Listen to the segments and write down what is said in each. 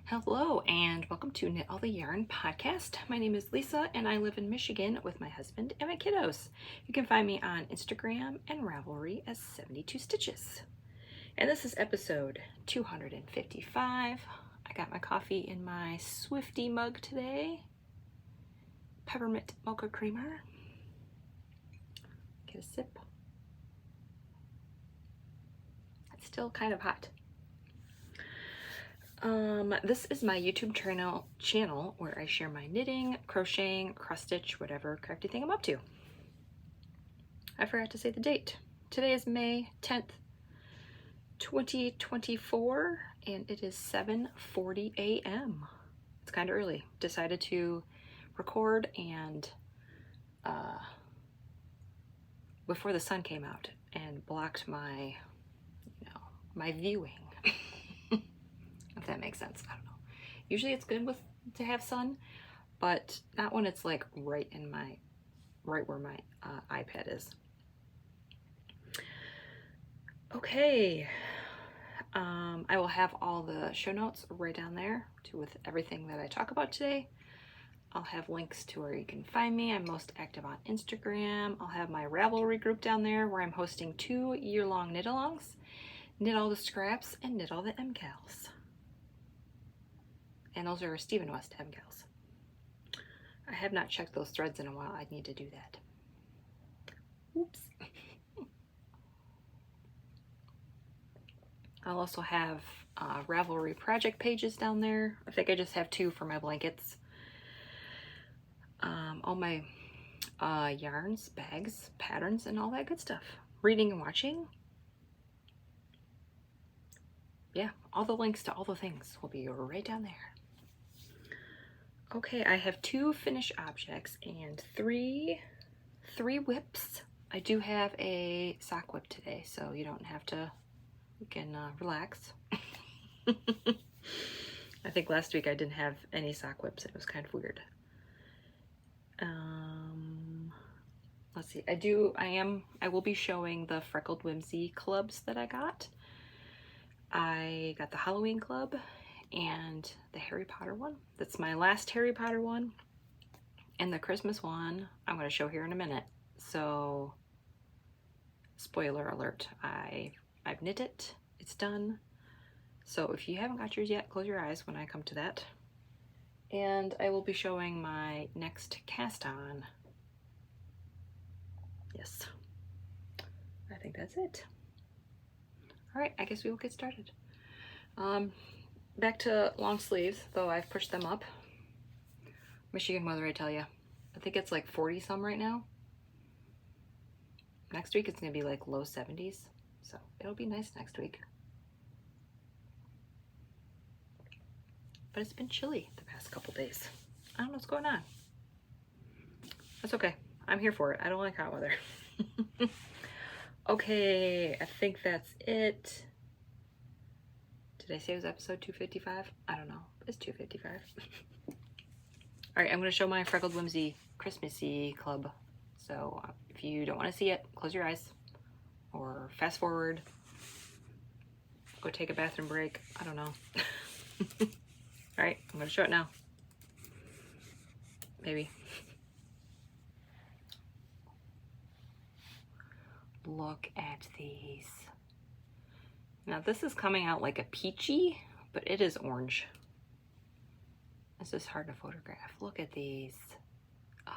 Hello and welcome to Knit All the Yarn podcast. My name is Lisa and I live in Michigan with my husband and my kiddos. You can find me on Instagram and Ravelry as 72 Stitches. And this is episode 255. I got my coffee in my Swifty mug today. Peppermint mocha creamer. Get a sip. It's still kind of hot. This is my YouTube channel where I share my knitting, crocheting, cross stitch, whatever crafty thing I'm up to. I forgot to say the date. Today is May 10th, 2024, and it is 7:40 a.m. It's kind of early. Decided to record and before the sun came out and blocked my, my viewing. If that makes sense, I don't know. Usually it's good to have sun, but not when it's like right where my iPad is. Okay, I will have all the show notes right down there with everything that I talk about today. I'll have links to where you can find me. I'm most active on Instagram. I'll have my Ravelry group down there where I'm hosting 2 year-long knit-alongs, Knit All the Scraps and Knit All the MKALs. And those are Stephen West MKALs. I have not checked those threads in a while. I need to do that. Oops. I'll also have Ravelry project pages down there. I think I just have 2 for my blankets. All my yarns, bags, patterns, and all that good stuff. Reading and watching. Yeah, all the links to all the things will be right down there. Okay, I have 2 finished objects and 3 whips. I do have a sock whip today, so you don't have to, you can relax. I think last week I didn't have any sock whips. It was kind of weird. Let's see, I will be showing the Freckled Whimsy clubs that I got. I got the Halloween club and the Harry Potter one. That's my last Harry Potter one. And the Christmas one I'm going to show here in a minute. So, spoiler alert, I've knit it. It's done. So if you haven't got yours yet, close your eyes when I come to that. And I will be showing my next cast on. Yes. I think that's it. All right, I guess we will get started. Back to long sleeves, though I've pushed them up. Michigan weather, I tell you. I think it's like 40 some right now. Next week it's gonna be like low 70s, so it'll be nice next week. But it's been chilly the past couple days. I don't know what's going on. That's okay. I'm here for it. I don't like hot weather. Okay, I think that's it. Did I say it was episode 255? I don't know. It's 255. All right, I'm going to show my Freckled Whimsy Christmassy club. So if you don't want to see it, close your eyes or fast forward. Go take a bathroom break. I don't know. All right, I'm going to show it now. Maybe. Look at these. Now this is coming out like a peachy, but it is orange. This is hard to photograph. Look at these. Oh.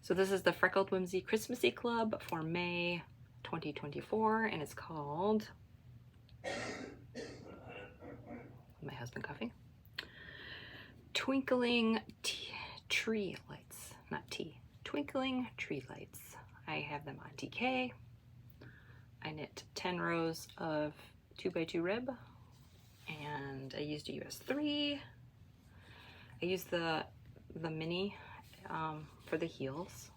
So this is the Freckled Whimsy Christmassy Club for May 2024, and it's called, my husband coughing, Twinkling Tree Lights, not tea, Twinkling Tree Lights. I have them on TK. I knit 10 rows of 2x2 rib, and I used a US 3. I used the mini for the heels,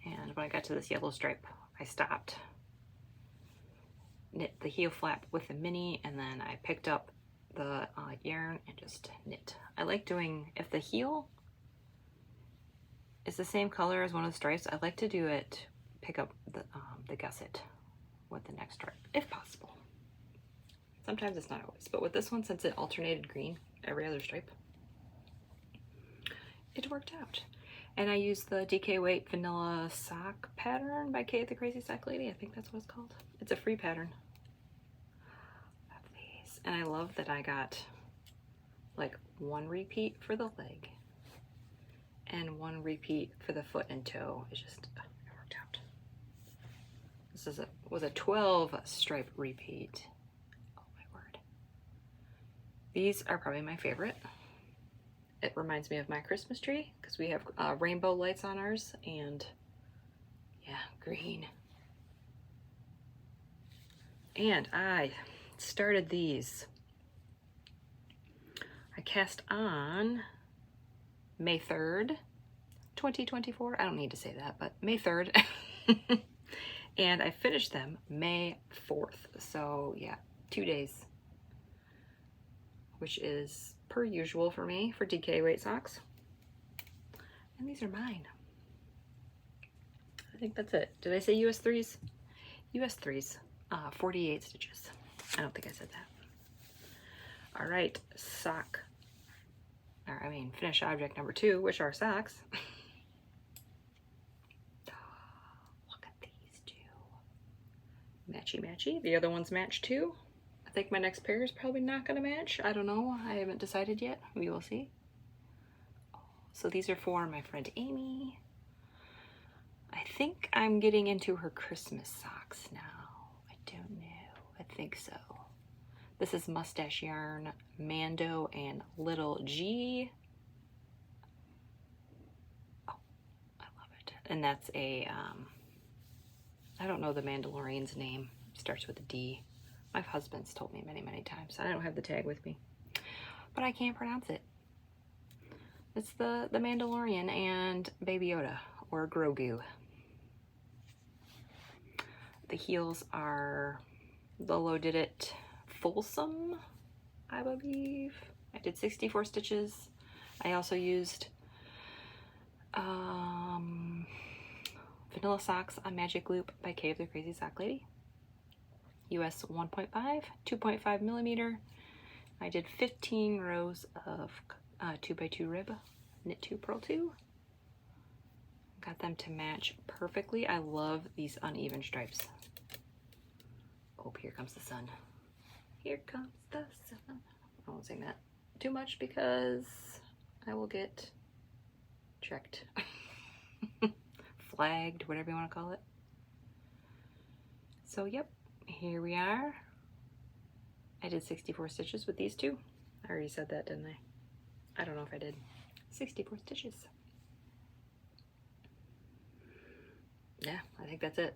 and when I got to this yellow stripe, I stopped, knit the heel flap with the mini, and then I picked up the yarn and just knit. I like doing, if the heel is the same color as one of the stripes, I like to do it, pick up the gusset with the next stripe, if possible. Sometimes it's not always, but with this one, since it alternated green every other stripe, it worked out. And I used the DK Weight Vanilla Sock pattern by Kay the Crazy Sock Lady. I think that's what it's called. It's a free pattern of these. And I love that I got like one repeat for the leg and one repeat for the foot and toe. It just, it worked out. This was a 12 stripe repeat. Oh my word. These are probably my favorite. It reminds me of my Christmas tree because we have rainbow lights on ours, and yeah, green. And I started these. I cast on May 3rd, 2024. I don't need to say that, but May 3rd. And I finished them May 4th. So yeah, 2 days, which is per usual for me for DK Weight socks. And these are mine. I think that's it. Did I say US 3s? US 3s, 48 stitches. I don't think I said that. All right, finish object number 2, which are socks. Look at these two. Matchy matchy. The other ones match too. I think my next pair is probably not going to match. I don't know. I haven't decided yet. We will see. So these are for my friend Amy. I think I'm getting into her Christmas socks now. I don't know. I think so. This is Mustache Yarn, Mando, and Little G. Oh, I love it. And that's a, I don't know the Mandalorian's name. It starts with a D. My husband's told me many, many times. I don't have the tag with me, but I can't pronounce it. It's the Mandalorian and Baby Yoda, or Grogu. The heels are, Lolo did it Folsom, I believe. I did 64 stitches. I also used Vanilla Socks on Magic Loop by Kay the Crazy Sock Lady. US 1.5, 2.5 millimeter. I did 15 rows of 2x2 rib, knit 2, purl 2. Got them to match perfectly. I love these uneven stripes. Oh, here comes the sun. Here comes the sun. I won't sing that too much because I will get checked. Flagged, whatever you want to call it. So, yep. Here we are. I did 64 stitches with these two. I already said that, didn't I? I don't know if I did. 64 stitches. Yeah, I think that's it.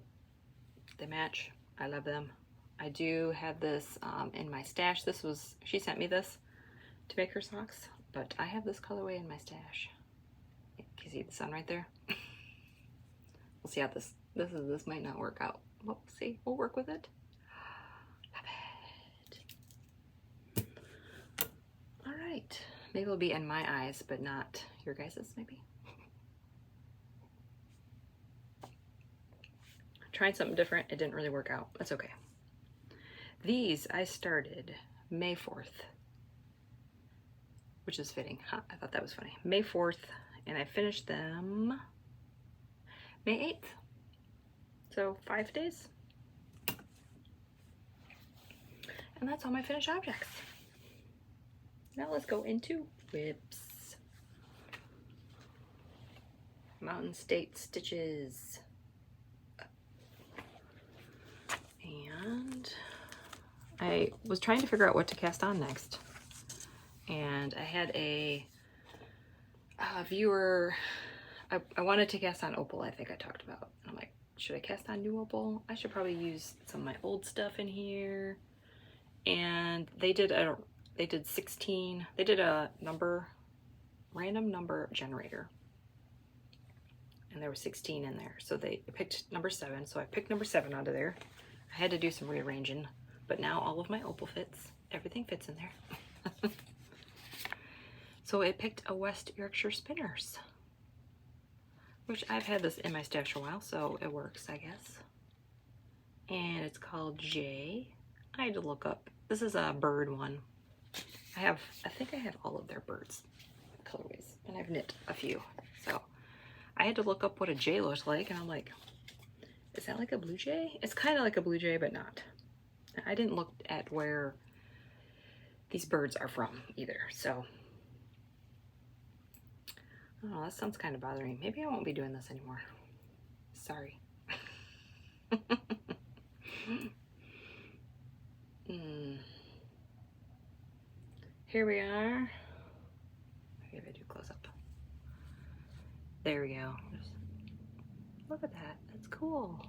They match. I love them. I do have this in my stash. This was, she sent me this to make her socks, but I have this colorway in my stash. Can you see the sun right there? We'll see how this might not work out. But we'll see. We'll work with it. Alright, maybe it'll be in my eyes, but not your guys's, maybe. Tried something different, it didn't really work out. That's okay. These I started May 4th, which is fitting. Huh, I thought that was funny. May 4th, and I finished them May 8th. So 5 days. And that's all my finished objects. Now let's go into whips. Mountain State stitches. And I was trying to figure out what to cast on next. And I had a viewer, I wanted to cast on opal, I think I talked about. And I'm like, should I cast on new opal? I should probably use some of my old stuff in here. And they did a 16, they did a random number generator. And there were 16 in there. So they picked number 7. So I picked number 7 out of there. I had to do some rearranging, but now all of my opal fits. Everything fits in there. So it picked a West Yorkshire Spinners, which I've had this in my stash for a while, so it works, I guess. And it's called J. I had to look up This is a bird one. I think I have all of their birds colorways, and I've knit a few. So I had to look up what a jay looks like, and I'm like, is that like a blue jay? It's kind of like a blue jay, but not. I didn't look at where these birds are from either, so. Oh, that sounds kind of bothering me. Maybe I won't be doing this anymore. Sorry. Here we are. Maybe if I do close up. There we go. Just look at that. That's cool.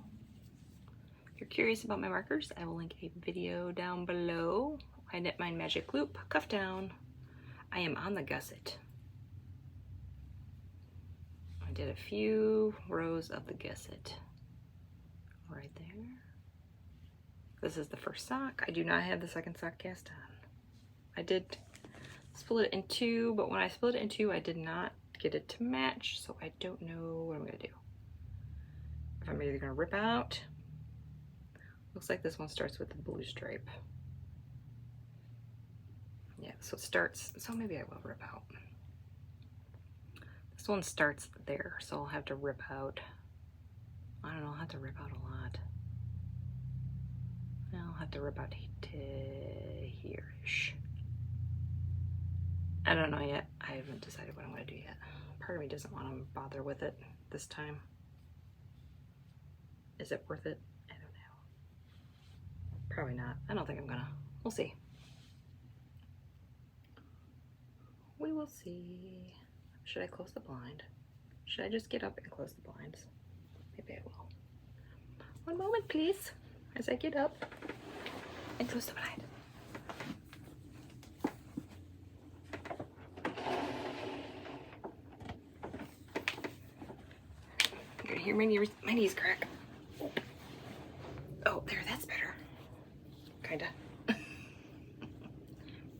If you're curious about my markers, I will link a video down below. I knit mine magic loop, cuff down. I am on the gusset. I did a few rows of the gusset right there. This is the first sock. I do not have the second sock cast on. I did split it in two, but when I split it in two, I did not get it to match, so I don't know what I'm gonna do. If I'm either gonna rip out. Looks like this one starts with the blue stripe. Yeah, so it starts, so maybe I will rip out. This one starts there, so I'll have to rip out. I don't know, I'll have to rip out a lot. I'll have to rip out to here-ish. I don't know yet. I haven't decided what I'm going to do yet. Part of me doesn't want to bother with it this time. Is it worth it? I don't know. Probably not. I don't think I'm gonna. We'll see. We will see. Should I close the blind? Should I just get up and close the blinds? Maybe I will. One moment, please, as I get up and close the blind. You're gonna hear my knees crack. Oh, there, that's better. Kinda.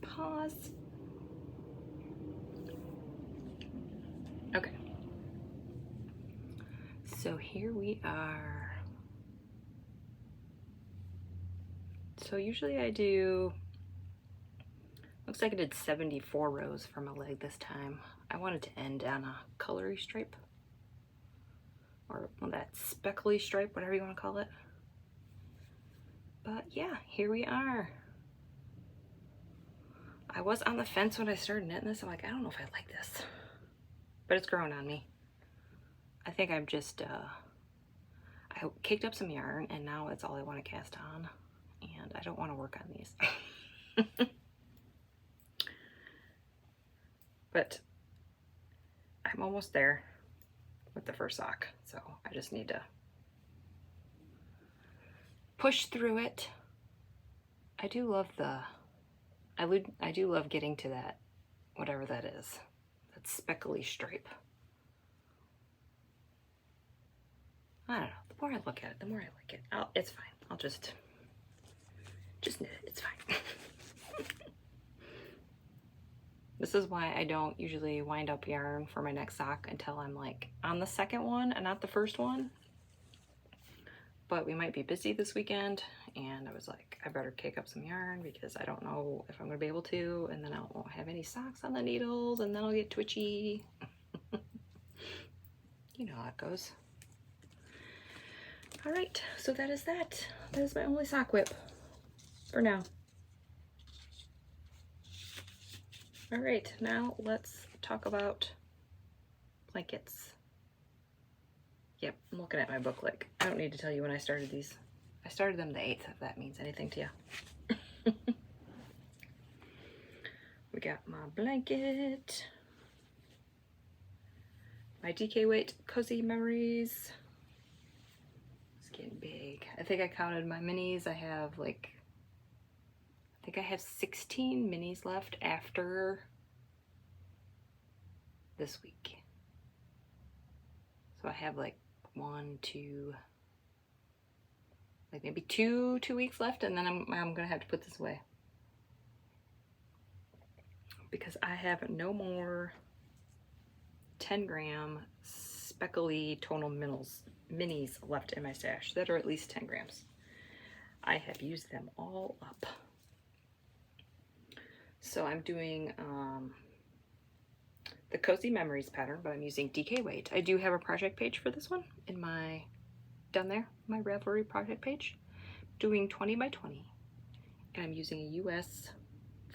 Pause. Okay. So here we are. So usually I do, looks like I did 74 rows for my leg this time. I wanted to end on a colory stripe. Or that speckly stripe, whatever you want to call it. But yeah, here we are. I was on the fence when I started knitting this. I'm like, I don't know if I like this. But it's growing on me. I think I'm just, I caked up some yarn and now it's all I want to cast on. And I don't want to work on these. But I'm almost there with the first sock. So I just need to push through it. I do love the, I do love getting to that, whatever that is, that speckly stripe. I don't know, the more I look at it, the more I like it. It's fine, I'll just knit it, it's fine. This is why I don't usually wind up yarn for my next sock until I'm like on the second one and not the first one. But we might be busy this weekend, and I was like, I better cake up some yarn because I don't know if I'm gonna be able to, and then I won't have any socks on the needles, and then I'll get twitchy. You know how it goes. All right, so that is that. That is my only sock whip for now. All right, now let's talk about blankets. Yep, I'm looking at my book like, I don't need to tell you when I started these. I started them the 8th, if that means anything to you. We got my blanket. My DK Weight Cozy Memories. It's getting big. I think I counted my minis. I have like, I think I have 16 minis left after this week. So I have like 1, 2, like maybe two weeks left, and then I'm gonna have to put this away because I have no more 10-gram speckly tonal minis left in my stash that are at least 10 grams. I have used them all up. So I'm doing the Cozy Memories pattern, but I'm using DK weight. I do have a project page for this one in my, down there, my Ravelry project page, doing 20 by 20. And I'm using a US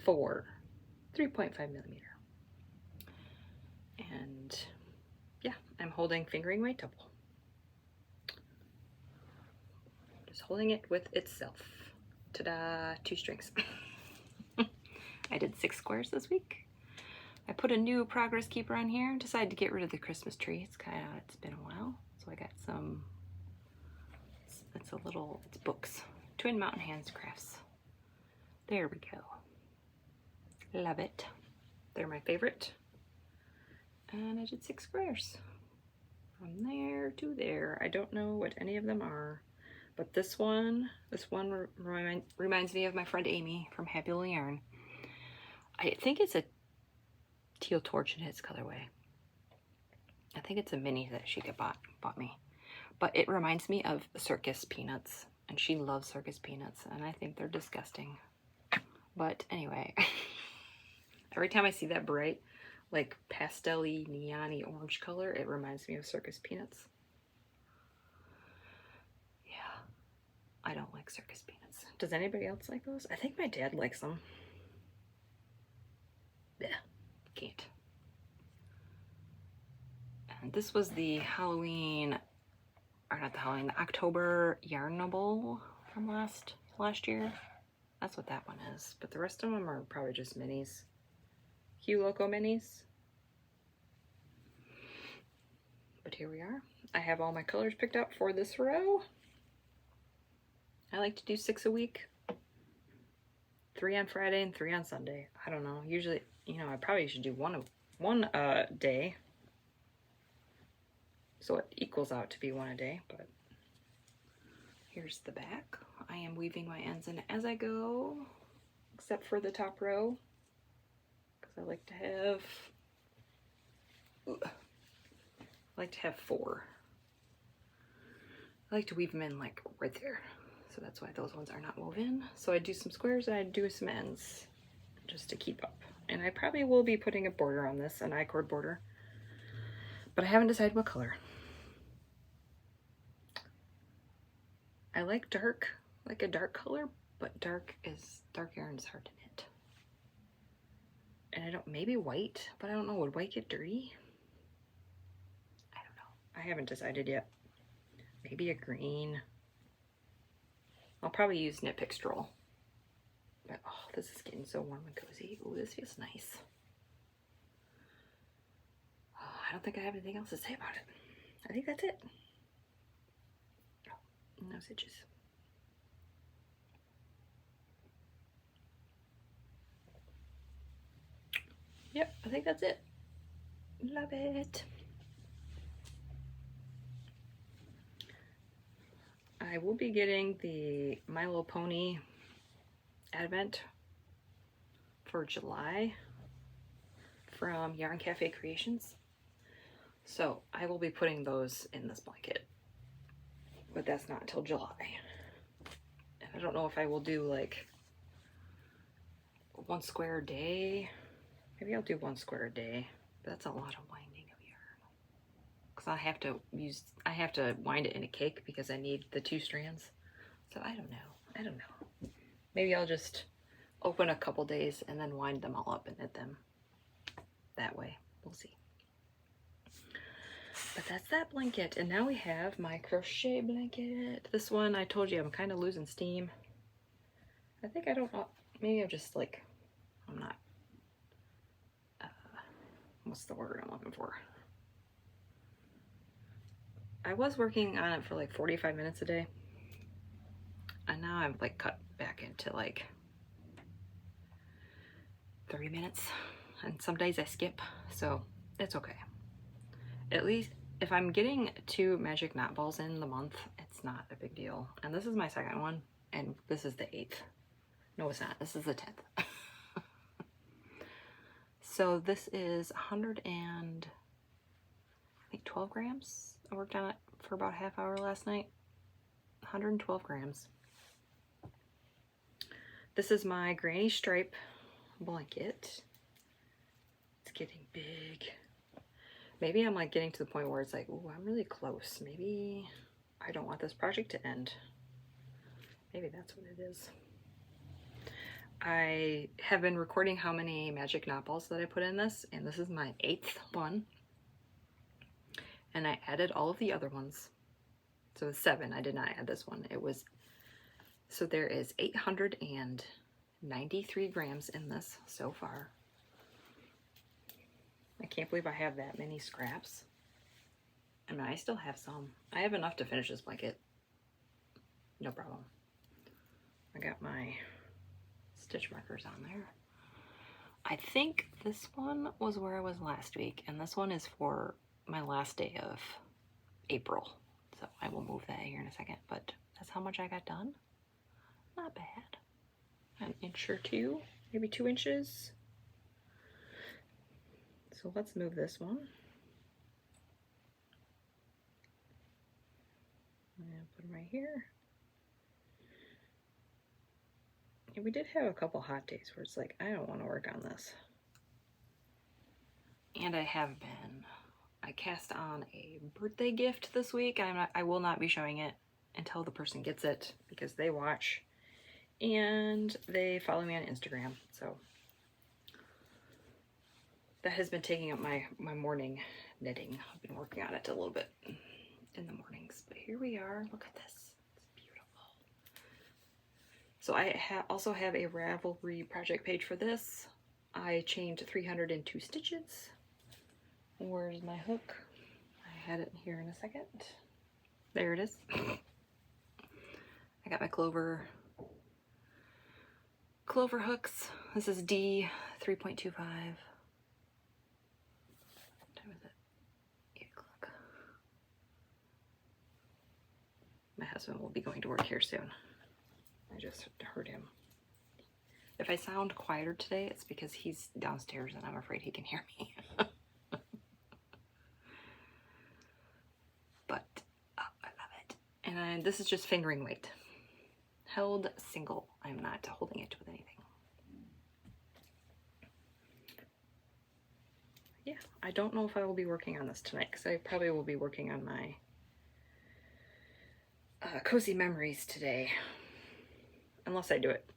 4, 3.5 millimeter. And yeah, I'm holding fingering weight double. Just holding it with itself. Ta-da, 2 strings. I did 6 squares this week. I put a new progress keeper on here. Decided to get rid of the Christmas tree. It's been a while. So I got some, it's books. Twin Mountain Handcrafts. There we go. Love it. They're my favorite. And I did 6 squares. From there to there. I don't know what any of them are. But this one reminds me of my friend Amy from Happy Little Yarn. I think it's a teal torch in its colorway. I think it's a mini that she bought me. But it reminds me of circus peanuts. And she loves circus peanuts. And I think they're disgusting. But anyway. Every time I see that bright, like pastel-y, neon-y orange color, it reminds me of circus peanuts. Yeah. I don't like circus peanuts. Does anybody else like those? I think my dad likes them. Yeah, can't. And this was the Halloween, or not the Halloween, the October Yarnable from last year. That's what that one is. But the rest of them are probably just minis. Hue Loco minis. But here we are. I have all my colors picked out for this row. I like to do 6 a week. 3 on Friday and 3 on Sunday. I don't know. Usually, you know, I probably should do one a day. So it equals out to be 1 a day, but here's the back. I am weaving my ends in as I go, except for the top row, because I like to have 4. I like to weave them in like right there. So that's why those ones are not woven. So I do some squares and I do some ends just to keep up. And I probably will be putting a border on this, an I-cord border, but I haven't decided what color. I like a dark color, but dark yarn is hard to knit. And maybe white, but I don't know, would white get dirty? I don't know. I haven't decided yet. Maybe a green. I'll probably use Knit Pick Stroll. But oh, this is getting so warm and cozy. Oh, this feels nice. Oh, I don't think I have anything else to say about it. I think that's it. Oh, no stitches. Yep, I think that's it. Love it. I will be getting the My Little Pony Advent for July from Yarn Cafe Creations. So I will be putting those in this blanket, but that's not until July. And I don't know if I will do like 1 square a day. Maybe I'll do 1 square a day, but that's a lot of winding of yarn. Because I have to wind it in a cake because I need the 2 strands. So I don't know. Maybe I'll just open a couple days and then wind them all up and knit them that way. We'll see. But that's that blanket. And now we have my crochet blanket. This one, I told you I'm kind of losing steam. I think I don't know. Maybe I'm just like, I'm not. What's the word I'm looking for? I was working on it for like 45 minutes a day. And now I'm like cut back into like 30 minutes. And some days I skip, so it's okay. At least if I'm getting 2 magic knot balls in the month, it's not a big deal. And this is my second one, and this is the 8th. No, it's not. This is the 10th. So this is 112 grams. I worked on it for about a half hour last night. 112 grams. This is my granny stripe blanket. It's getting big. Maybe I'm like getting to the point where it's like, oh, I'm really close. Maybe I don't want this project to end. Maybe that's what it is. I have been recording how many magic knot balls that I put in this, and this is my 8th one. And I added all of the other ones. So it's 7. I did not add this one. It was, so there is 893 grams in this so far. I can't believe I have that many scraps. I mean, I still have some. I have enough to finish this blanket. No problem. I got my stitch markers on there. I think this one was where I was last week, and this one is for my last day of April. So I will move that here in a second, but that's how much I got done. Not bad. An inch or two, maybe 2 inches. So let's move this one. And put them right here. And we did have a couple hot days where it's like, I don't want to work on this. And I have been. I cast on a birthday gift this week. I will not be showing it until the person gets it because they watch and they follow me on Instagram. So that has been taking up my morning knitting. I've been working on it a little bit in the mornings, but here we are. Look at this. It's beautiful. So I also have a Ravelry project page for this. I chained 302 stitches. Where's my hook? I had it here in a second. There it is. I got my clover hooks. This is D 3.25. What time is it? 8 o'clock. My husband will be going to work here soon. I just heard him. If I sound quieter today, it's because he's downstairs and I'm afraid he can hear me. But I love it. And this is just fingering weight. Held single. I'm not holding it with anything. Yeah, I don't know if I will be working on this tonight because I probably will be working on my cozy memories today. Unless I do it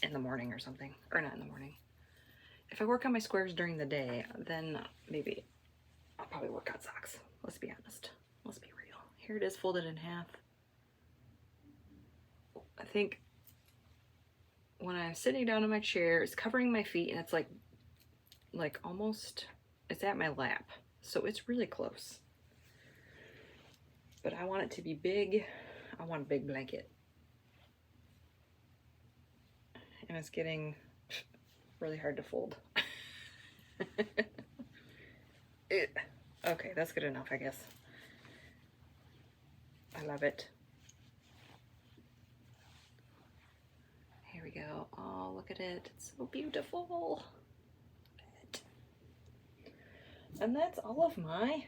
in the morning or something. Or not in the morning. If I work on my squares during the day, then maybe I'll probably work on socks. Let's be honest. Let's be real. Here it is folded in half. I think when I'm sitting down in my chair, it's covering my feet and it's like almost, it's at my lap. So it's really close. But I want it to be big. I want a big blanket. And it's getting really hard to fold. Okay, that's good enough, I guess. I love it. Here we go. Oh, look at it. It's so beautiful. And that's all of my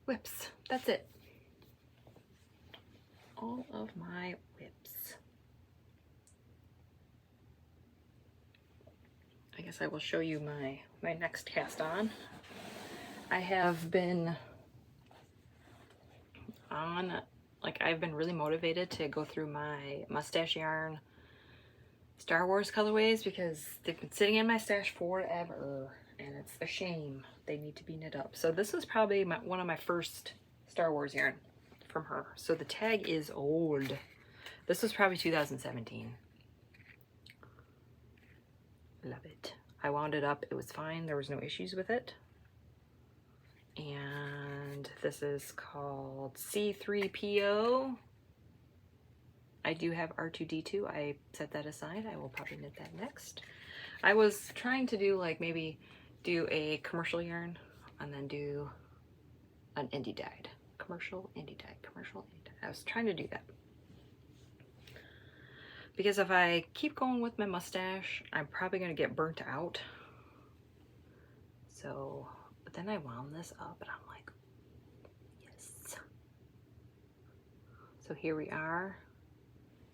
whips. That's it. All of my whips. I guess I will show you my next cast on. I have been on, like, I've been really motivated to go through my mustache yarn Star Wars colorways because they've been sitting in my stash forever and it's a shame. They need to be knit up. So this was probably one of my first Star Wars yarn from her. So the tag is old. This was probably 2017. Love it. I wound it up. It was fine. There was no issues with it. And this is called C3PO. I do have R2D2. I set that aside. I will probably knit that next. I was trying to do like maybe do a commercial yarn and then do an indie dyed. Commercial, indie dyed, commercial, indie dyed. I was trying to do that. Because if I keep going with my mustache, I'm probably going to get burnt out. So, but then I wound this up and I'm like, yes. So here we are.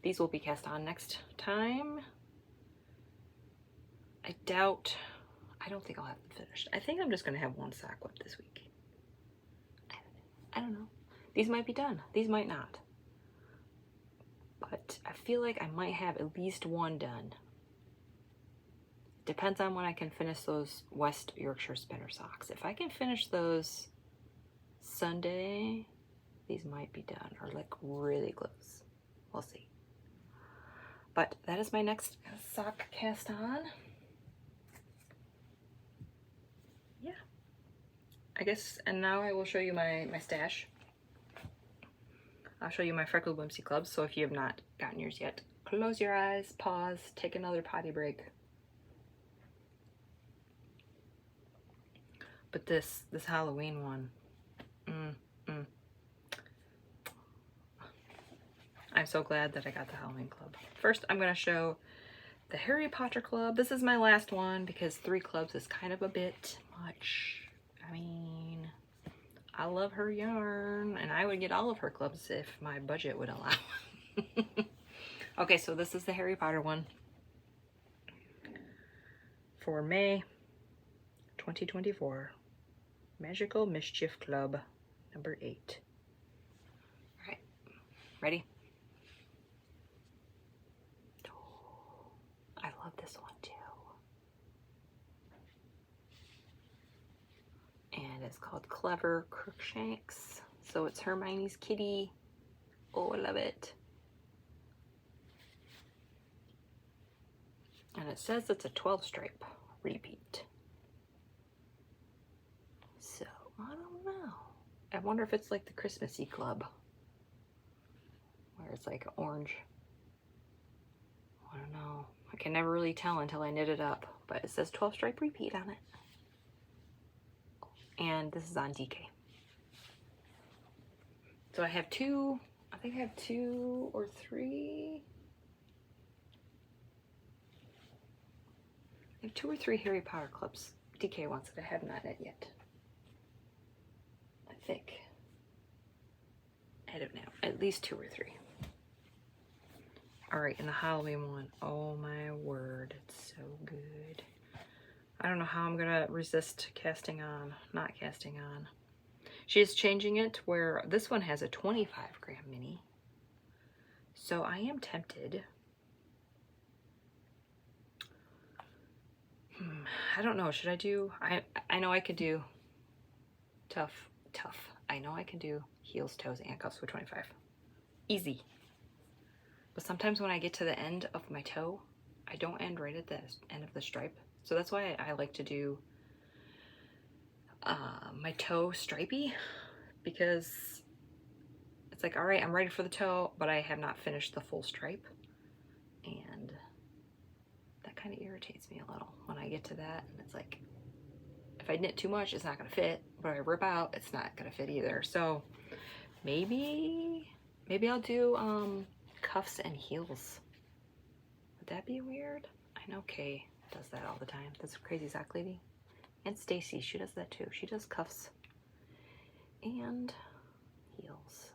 These will be cast on next time. I don't think I'll have them finished. I think I'm just gonna have one sock left this week. I don't know. These might be done. These might not. But I feel like I might have at least one done. Depends on when I can finish those West Yorkshire spinner socks. If I can finish those Sunday, these might be done, or like really close. We'll see. But that is my next sock cast on. Yeah. I guess, and now I will show you my stash. I'll show you my Freckled Whimsy clubs, so if you have not gotten yours yet, close your eyes, pause, take another potty break. But this Halloween one, I'm so glad that I got the Halloween club. First, I'm going to show the Harry Potter club. This is my last one because 3 clubs is kind of a bit much. I mean, I love her yarn, and I would get all of her clubs if my budget would allow. Okay, so this is the Harry Potter one for May 2024. Magical Mischief Club number 8. All right, ready? I love this one too. And it's called Clever Crookshanks. So it's Hermione's kitty. Oh, I love it. And it says it's a 12 stripe repeat. So, I don't know. I wonder if it's like the Christmassy club, where it's like orange. I don't know. I can never really tell until I knit it up, but it says 12 stripe repeat on it. And this is on DK. So I have 2, I think I have 2 or 3. I have 2 or 3 Harry Potter clubs, DK ones that I have not knit yet. I think. I don't know. At least 2 or 3. Alright, and the Halloween one. Oh my word, it's so good. I don't know how I'm gonna resist casting on, not casting on. She is changing it where this one has a 25 gram mini. So I am tempted. I don't know, should I do, I know I could do tough. I know I can do heels, toes, and cuffs with 25. Easy. But sometimes when I get to the end of my toe, I don't end right at the end of the stripe. So that's why I like to do my toe stripey, because it's like, all right, I'm ready for the toe, but I have not finished the full stripe. And that kind of irritates me a little when I get to that. And it's like, if I knit too much, it's not going to fit. But if I rip out, it's not going to fit either. So maybe I'll do cuffs and heels. Would that be weird? I know Kay does that all the time. That's a crazy sock lady. And Stacy, she does that too. She does cuffs and heels.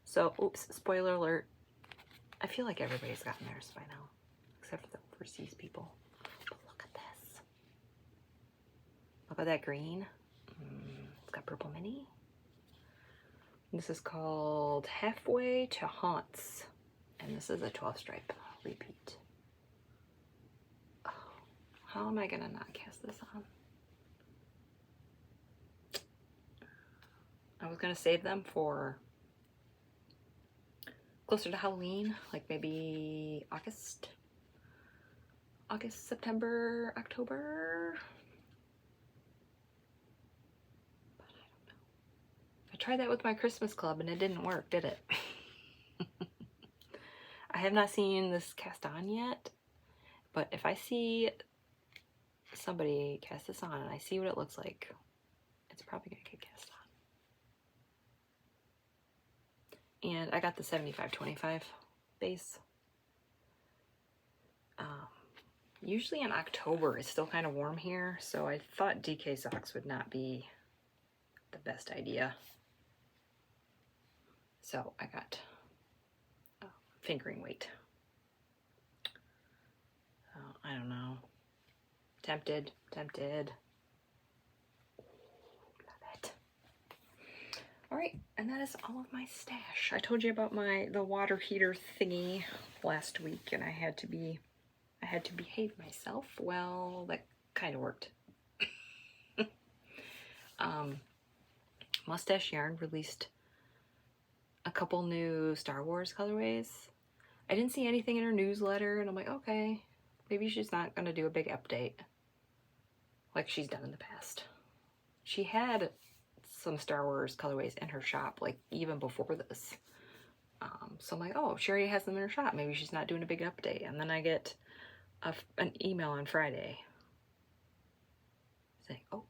So, oops, spoiler alert. I feel like everybody's gotten theirs by now, except for the overseas people. But look at this. Look at that green. It's got purple mini. This is called Halfway to Haunts. And this is a 12 stripe repeat. Oh, how am I gonna not cast this on? I was gonna save them for closer to Halloween, like maybe August, September, October. But I don't know. I tried that with my Christmas club and it didn't work, did it? I have not seen this cast on yet, but if I see somebody cast this on and I see what it looks like, it's probably gonna get cast on. And I got the 75-25 base. Usually in October, it's still kind of warm here, so I thought DK socks would not be the best idea. So I got fingering weight. I don't know, Tempted. Love it. All right, and that is all of my stash. I told you about the water heater thingy last week, and I had to behave myself. Well, that kind of worked. Mustache Yarn released a couple new Star Wars colorways. I didn't see anything in her newsletter, and I'm like, okay, maybe she's not gonna do a big update like she's done in the past. She had some Star Wars colorways in her shop, like even before this. So I'm like, oh, she already has them in her shop. Maybe she's not doing a big update. And then I get an email on Friday saying, oh,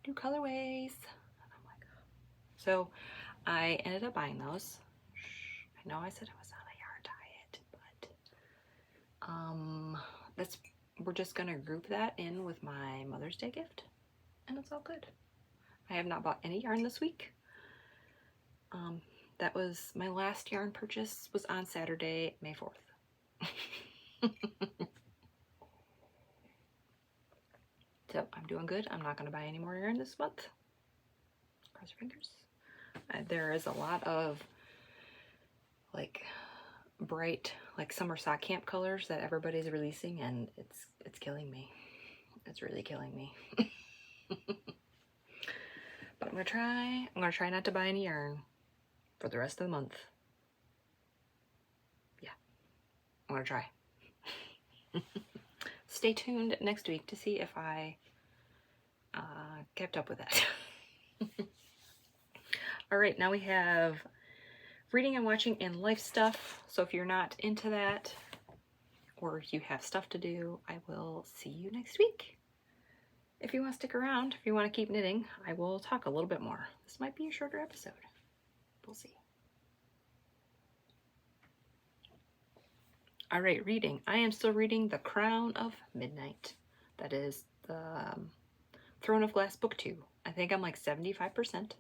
new colorways. And I'm like, oh. So I ended up buying those. I know I said I was on a yarn diet, but we're just gonna group that in with my Mother's Day gift, and it's all good. I have not bought any yarn this week. That was my last yarn purchase was on Saturday, May 4th. So I'm doing good. I'm not going to buy any more yarn this month. Cross your fingers. There is a lot of like bright, like summer sock camp colors that everybody's releasing, and it's killing me. It's really killing me. But I'm gonna try not to buy any yarn for the rest of the month. Yeah, I'm gonna try. Stay tuned next week to see if I kept up with that. All right, now we have reading and watching and life stuff. So if you're not into that, or if you have stuff to do, I will see you next week. If you want to stick around, if you want to keep knitting, I will talk a little bit more. This might be a shorter episode. We'll see. All right, reading. I am still reading The Crown of Midnight. That is the Throne of Glass Book 2. I think I'm like 75%,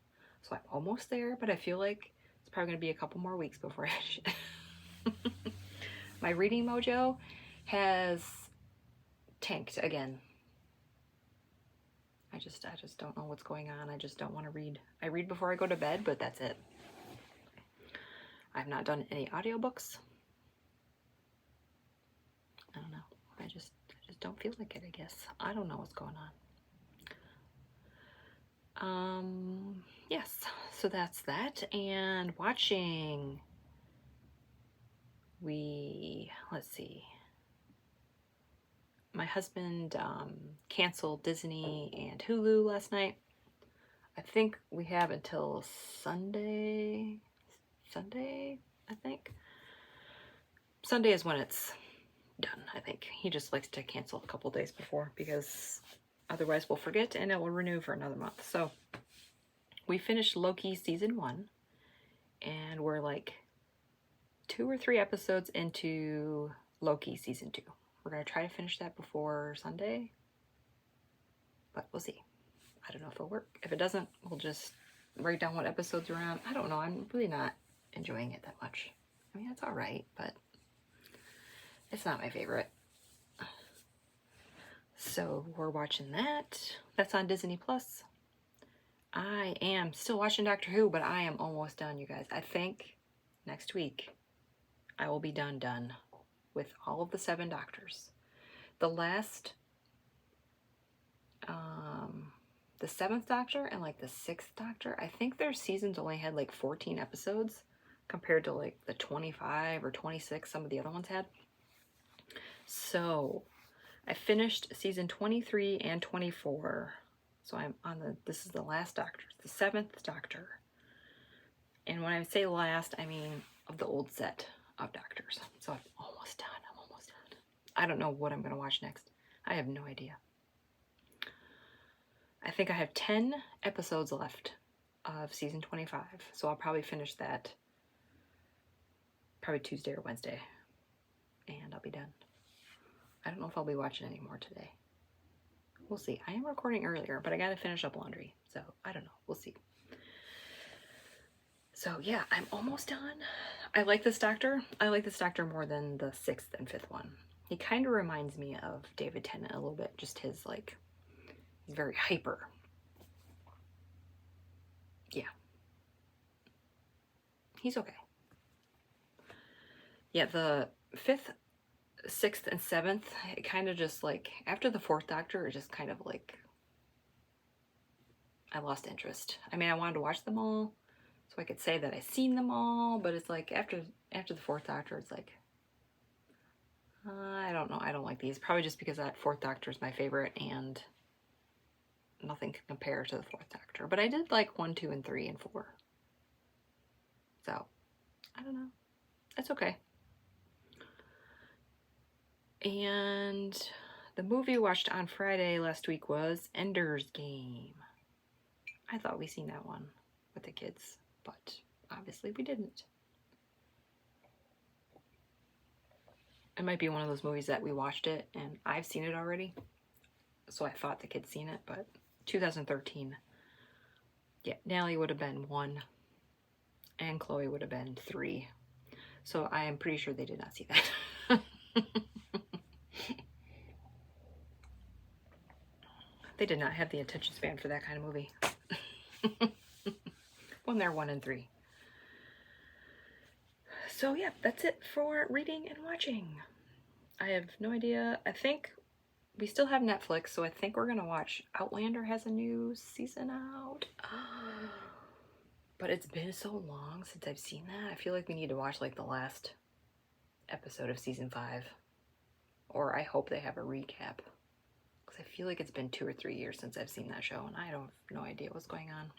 so I'm almost there, but I feel like it's probably going to be a couple more weeks before I finish it. My reading mojo has tanked again. I just don't know what's going on. I just don't want to read. I read before I go to bed, but that's it. I've not done any audiobooks. I don't know. I just don't feel like it, I guess. I don't know what's going on. Yes, so that's that. And watching, let's see. My husband canceled Disney and Hulu last night. I think we have until Sunday, I think. Sunday is when it's done, I think. He just likes to cancel a couple days before because otherwise we'll forget and it will renew for another month. So we finished Loki season 1 and we're like 2 or 3 episodes into Loki season 2. We're going to try to finish that before Sunday, but we'll see. I don't know if it'll work. If it doesn't, we'll just write down what episodes are on. I don't know. I'm really not enjoying it that much. I mean, it's all right, but it's not my favorite. So we're watching that. That's on Disney Plus. I am still watching Doctor Who, but I am almost done, you guys. I think next week I will be done with all of the 7 Doctors. The last, the 7th Doctor and like the 6th Doctor, I think their seasons only had like 14 episodes compared to like the 25 or 26 some of the other ones had. So I finished season 23 and 24. So I'm on this is the last Doctor, the 7th Doctor. And when I say last, I mean of the old set of Doctors. So I'm almost done. I don't know what I'm going to watch next. I have no idea. I think I have 10 episodes left of season 25. So I'll probably finish that probably Tuesday or Wednesday. And I'll be done. I don't know if I'll be watching any more today. We'll see. I am recording earlier, but I got to finish up laundry. So I don't know. We'll see. So yeah, I'm almost done. I like this Doctor. I like this Doctor more than the 6th and 5th one. He kind of reminds me of David Tennant a little bit, just his like, he's very hyper. Yeah. He's okay. Yeah, the 5th, 6th, and 7th, it kind of just like, after the 4th Doctor, it just kind of like, I lost interest. I mean, I wanted to watch them all, so I could say that I've seen them all, but it's like, after the 4th Doctor, it's like, I don't know, I don't like these. Probably just because that 4th Doctor is my favorite, and nothing can compare to the 4th Doctor. But I did like 1, 2, and 3, and 4. So, I don't know. It's okay. And the movie we watched on Friday last week was Ender's Game. I thought we seen that one with the kids, but obviously we didn't. It might be one of those movies that we watched it and I've seen it already, so I thought the kids seen it, but 2013. Yeah, Nally would have been 1 and Chloe would have been 3. So I am pretty sure they did not see that. They did not have the attention span for that kind of movie. When they're 1 and 3. So yeah, that's it for reading and watching. I have no idea. I think we still have Netflix, so I think we're gonna watch Outlander has a new season out. But it's been so long since I've seen that. I feel like we need to watch like the last episode of season 5. Or I hope they have a recap. Because I feel like it's been 2 or 3 years since I've seen that show, and I don't have no idea what's going on.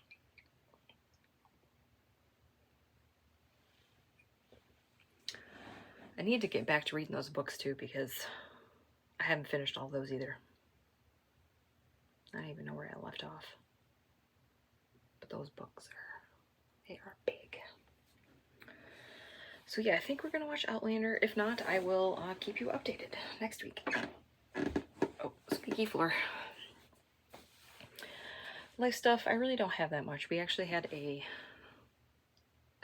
I need to get back to reading those books too, because I haven't finished all those either. I don't even know where I left off. But those books they are big. So yeah, I think we're going to watch Outlander. If not, I will keep you updated next week. Oh, squeaky floor. Life stuff, I really don't have that much. We actually had a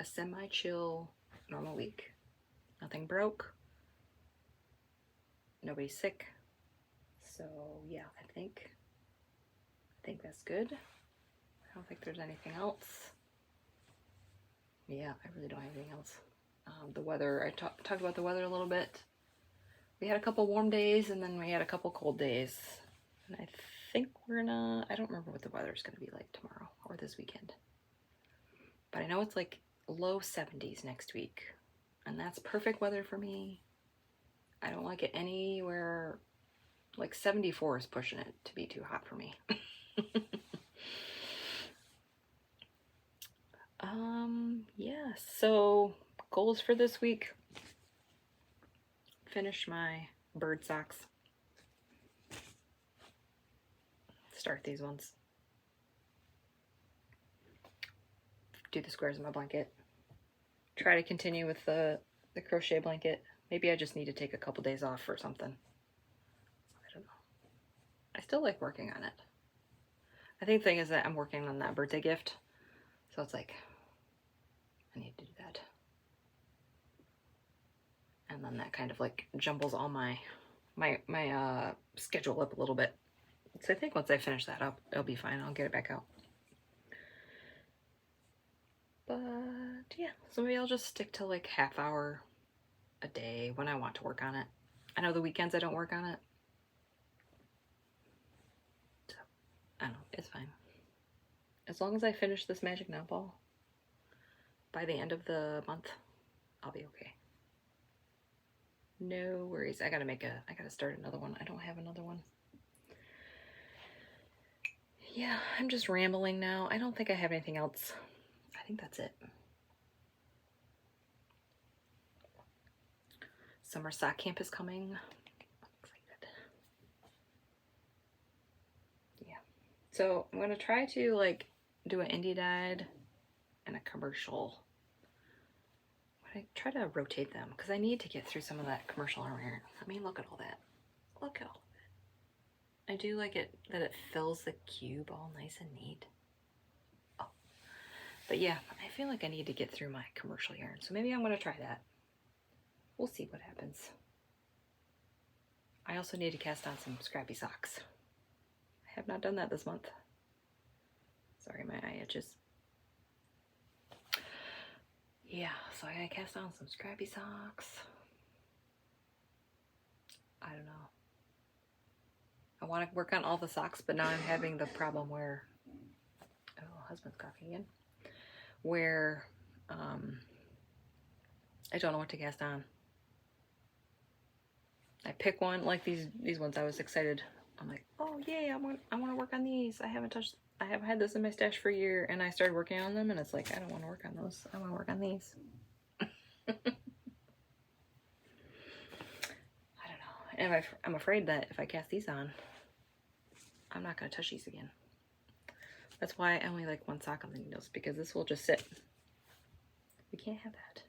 semi-chill normal week. Nothing broke. Nobody's sick. So yeah, I think that's good. I don't think there's anything else. Yeah, I really don't have anything else. The weather, I talked about the weather a little bit. We had a couple warm days and then we had a couple cold days. And I think we're gonna, I don't remember what the weather's gonna be like tomorrow or this weekend. But I know it's like low 70s next week. And that's perfect weather for me. I don't like it anywhere, like 74 is pushing it to be too hot for me. Yeah, so goals for this week. Finish my bird socks. Start these ones. Do the squares in my blanket. Try to continue with the crochet blanket. Maybe I just need to take a couple days off or something. I don't know. I still like working on it. I think the thing is that I'm working on that birthday gift. So it's like, I need to do that. And then that kind of like jumbles all my schedule up a little bit. So I think once I finish that up, it'll be fine. I'll get it back out. But yeah, so maybe I'll just stick to like half hour a day when I want to work on it. I know the weekends I don't work on it. So, I don't know, it's fine. As long as I finish this Magic Knot Ball by the end of the month, I'll be okay. No worries. I gotta start another one. I don't have another one. Yeah, I'm just rambling now. I don't think I have anything else. I think that's it. Summer sock camp is coming. I'm excited. Yeah. So I'm gonna try to like do an indie dyed and a commercial. I try to rotate them because I need to get through some of that commercial iron. I mean, look at all that. Look at all that. I do like it that it fills the cube all nice and neat. Oh. But yeah, I feel like I need to get through my commercial yarn. So maybe I'm going to try that. We'll see what happens. I also need to cast on some scrappy socks. I have not done that this month. Sorry, my eye itches. Yeah, so I gotta cast on some scrappy socks. I don't know. I want to work on all the socks, but now I'm having the problem where, oh, husband's coughing again, where I don't know what to cast on. I pick one, like these ones. I was excited. I'm like, oh yay, I want to work on these. I haven't had this in my stash for a year, and I started working on them, and it's like, I don't want to work on those. I want to work on these. I don't know. And I'm afraid that if I cast these on, I'm not going to touch these again. That's why I only like one sock on the needles, because this will just sit. We can't have that.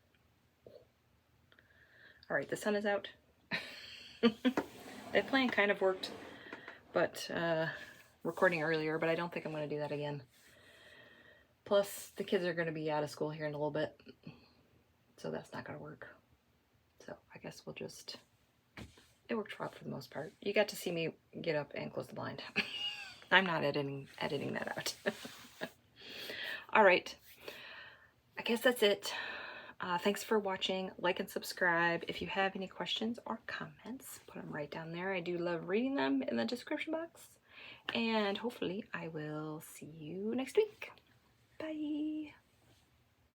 All right, the sun is out. That plan kind of worked, but recording earlier, but I don't think I'm going to do that again. Plus, the kids are going to be out of school here in a little bit, so that's not going to work. So I guess we'll just, it worked out for the most part. You got to see me get up and close the blind. I'm not editing that out. All right, I guess that's it. Thanks for watching. Like and subscribe. If you have any questions or comments, put them right down there. I do love reading them in the description box. And hopefully I will see you next week. Bye.